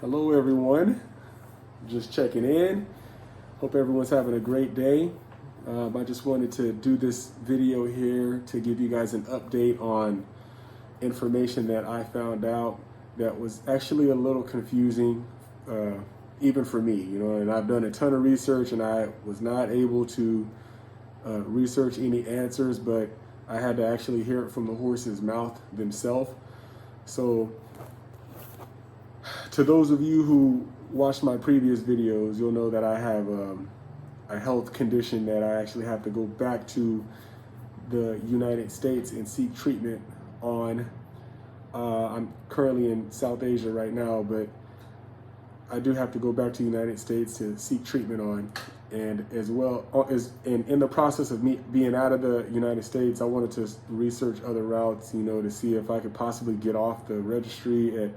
Hello everyone, just checking in. Hope everyone's having a great day. I just wanted to do this video here to give you guys an update on information that I found out that was actually a little confusing, even for me, and I've done a ton of research and I was not able to research any answers, but I had to actually hear it from the horse's mouth themselves. So to those of you who watched my previous videos, you'll know that I have a health condition that I actually have to go back to the United States and seek treatment on. I'm currently in South Asia right now, but I do have to go back to the United States to seek treatment on. And as well as in the process of me being out of the United States, I wanted to research other routes, to see if I could possibly get off the registry at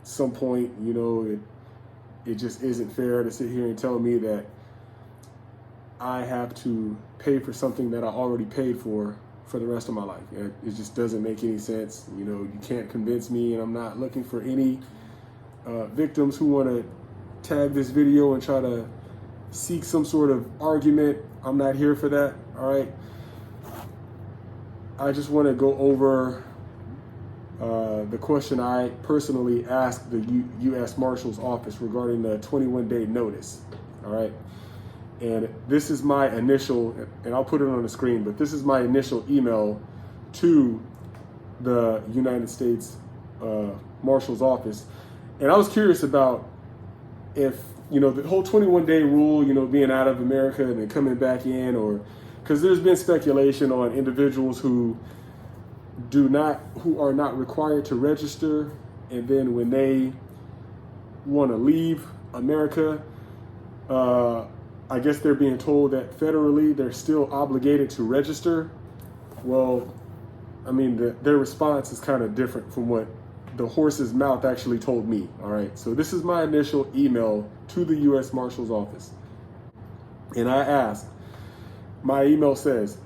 some point. It just isn't fair to sit here and tell me that I have to pay for something that I already paid for the rest of my life. It just doesn't make any sense. You can't convince me, and I'm not looking for any victims who want to tag this video and try to seek some sort of argument. I'm not here for that, all right? I just want to go over the question I personally asked the U.S. Marshal's Office regarding the 21-day notice, all right? And this is my initial, and I'll put it on the screen, but this is my initial email to the United States Marshal's Office. And I was curious about if, the whole 21-day rule, being out of America and then coming back in, or because there's been speculation on individuals who are not required to register, and then when they want to leave America, I guess they're being told that federally they're still obligated to register. Well, I mean, their response is kind of different from what the horse's mouth actually told me. All right, so this is my initial email to the U.S. Marshal's Office, and I asked. My email says,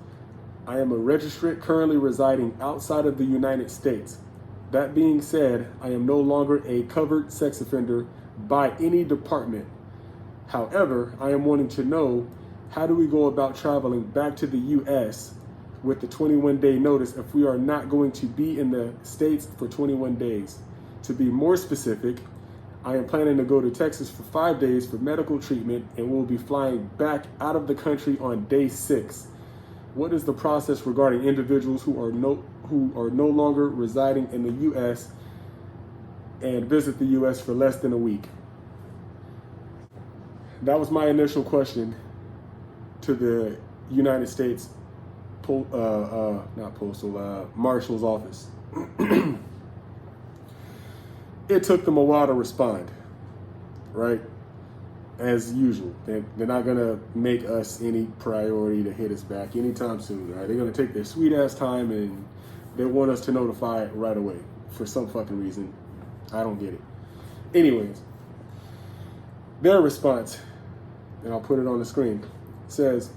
I am a registrant currently residing outside of the United States. That being said, I am no longer a covered sex offender by any department. However, I am wanting to know, how do we go about traveling back to the U.S. with the 21-day notice if we are not going to be in the States for 21 days? To be more specific, I am planning to go to Texas for 5 days for medical treatment and will be flying back out of the country on day 6. What is the process regarding individuals who are no longer residing in the U.S. and visit the U.S. for less than a week? That was my initial question to the United States Marshal's Office. It took them a while to respond, right? As usual, they're not gonna make us any priority to hit us back anytime soon, right? They're gonna take their sweet ass time and they want us to notify it right away for some fucking reason. I don't get it. Anyways, their response, and I'll put it on the screen, says,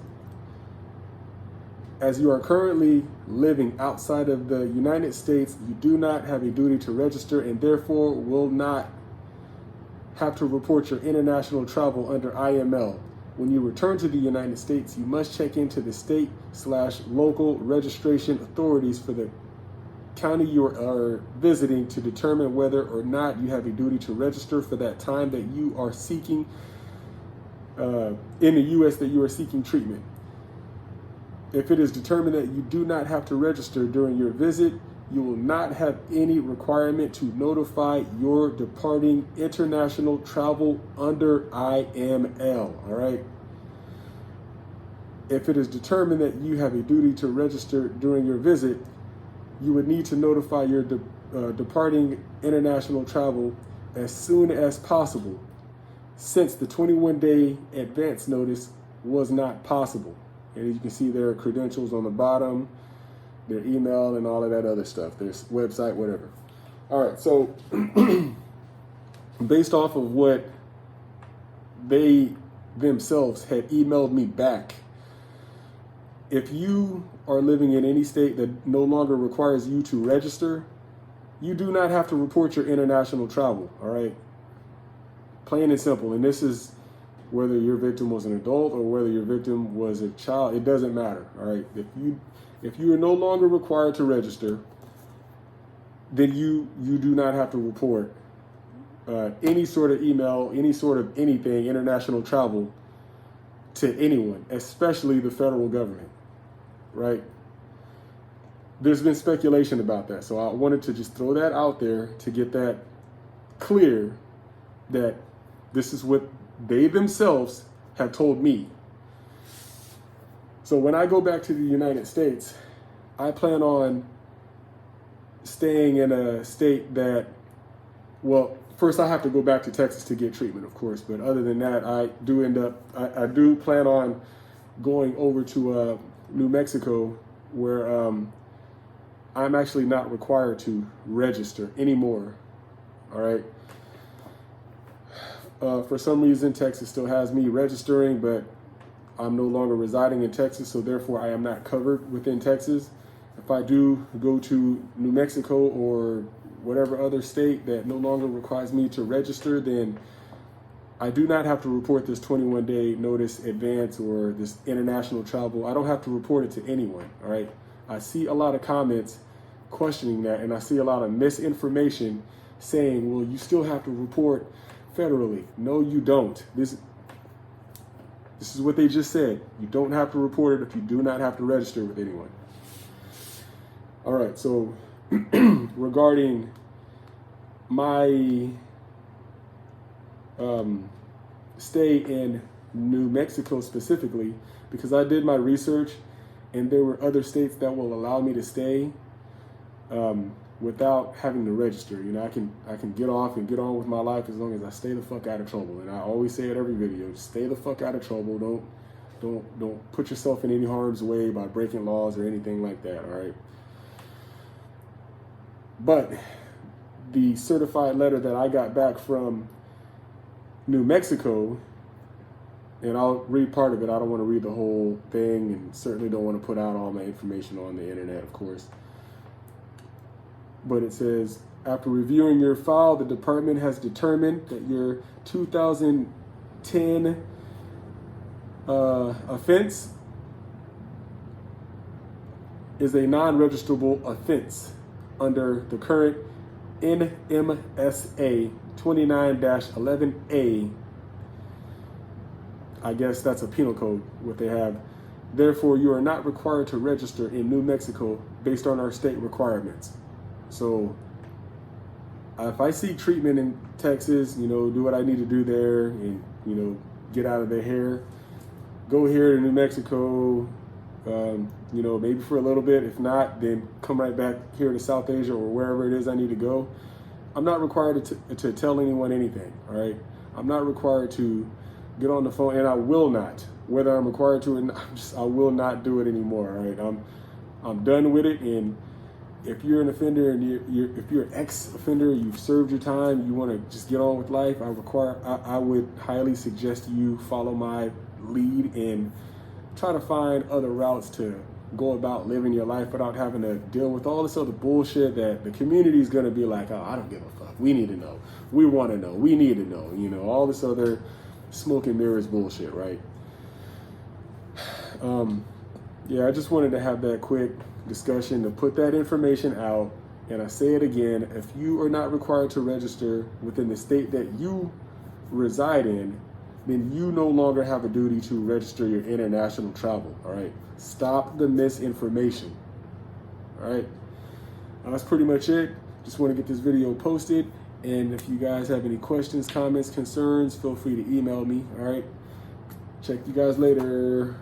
as you are currently living outside of the United States, you do not have a duty to register and therefore will not have to report your international travel under IML. When you return to the United States, you must check into the state/local registration authorities for the county you are visiting to determine whether or not you have a duty to register for that time that you are seeking in the U.S. that you are seeking treatment. If it is determined that you do not have to register during your visit, you will not have any requirement to notify your departing international travel under IML, all right? If it is determined that you have a duty to register during your visit, you would need to notify your departing international travel as soon as possible, since the 21-day advance notice was not possible. And you can see their credentials on the bottom, their email and all of that other stuff, their website, whatever. All right, so based off of what they themselves had emailed me back, if you are living in any state that no longer requires you to register, you do not have to report your international travel, all right? Plain and simple. And this is whether your victim was an adult or whether your victim was a child. It doesn't matter. All right. If you are no longer required to register, then you do not have to report any sort of email, any sort of anything, international travel to anyone, especially the federal government, right? There's been speculation about that. So I wanted to just throw that out there to get that clear, that this is what they themselves have told me. So when I go back to the United States, I plan on staying in a state that, well, first I have to go back to Texas to get treatment, of course. But other than that, I do plan on going over to New Mexico, where I'm actually not required to register anymore. All right. For some reason, Texas still has me registering, but I'm no longer residing in Texas, so therefore I am not covered within Texas. If I do go to New Mexico or whatever other state that no longer requires me to register, then I do not have to report this 21-day notice advance or this international travel. I don't have to report it to anyone, all right? I see a lot of comments questioning that, and I see a lot of misinformation saying, well, you still have to report federally. No, you don't. This is what they just said. You don't have to report it if you do not have to register with anyone. All right, so regarding my stay in New Mexico specifically, because I did my research and there were other states that will allow me to stay without having to register. You know, I can get off and get on with my life as long as I stay the fuck out of trouble. And I always say it every video: stay the fuck out of trouble. Don't put yourself in any harm's way by breaking laws or anything like that. All right. But the certified letter that I got back from New Mexico, and I'll read part of it. I don't want to read the whole thing, and certainly don't want to put out all my information on the internet, of course. But it says, after reviewing your file, the department has determined that your 2010 offense is a non-registrable offense under the current NMSA 29-11A. I guess that's a penal code, what they have. Therefore, you are not required to register in New Mexico based on our state requirements. So if I seek treatment in Texas, you know, do what I need to do there and, you know, get out of their hair, go here to New Mexico, you know, maybe for a little bit. If not, then come right back here to South Asia or wherever it is I need to go. I'm not required to tell anyone anything, all right? I'm not required to get on the phone, and I will not. Whether I'm required to or not, I will not do it anymore, all right? I'm done with it, and if you're an offender and if you're an ex-offender, you've served your time, you want to just get on with life, I would highly suggest you follow my lead and try to find other routes to go about living your life without having to deal with all this other bullshit that the community is going to be like, oh, I don't give a fuck. We need to know. We want to know. We need to know. You know, all this other smoke and mirrors bullshit, right? Yeah, I just wanted to have that quick discussion to put that information out. And I say it again, if you are not required to register within the state that you reside in, then you no longer have a duty to register your international travel, all right? Stop the misinformation, all right? That's pretty much it. Just want to get this video posted. And if you guys have any questions, comments, concerns, feel free to email me, all right? Check you guys later.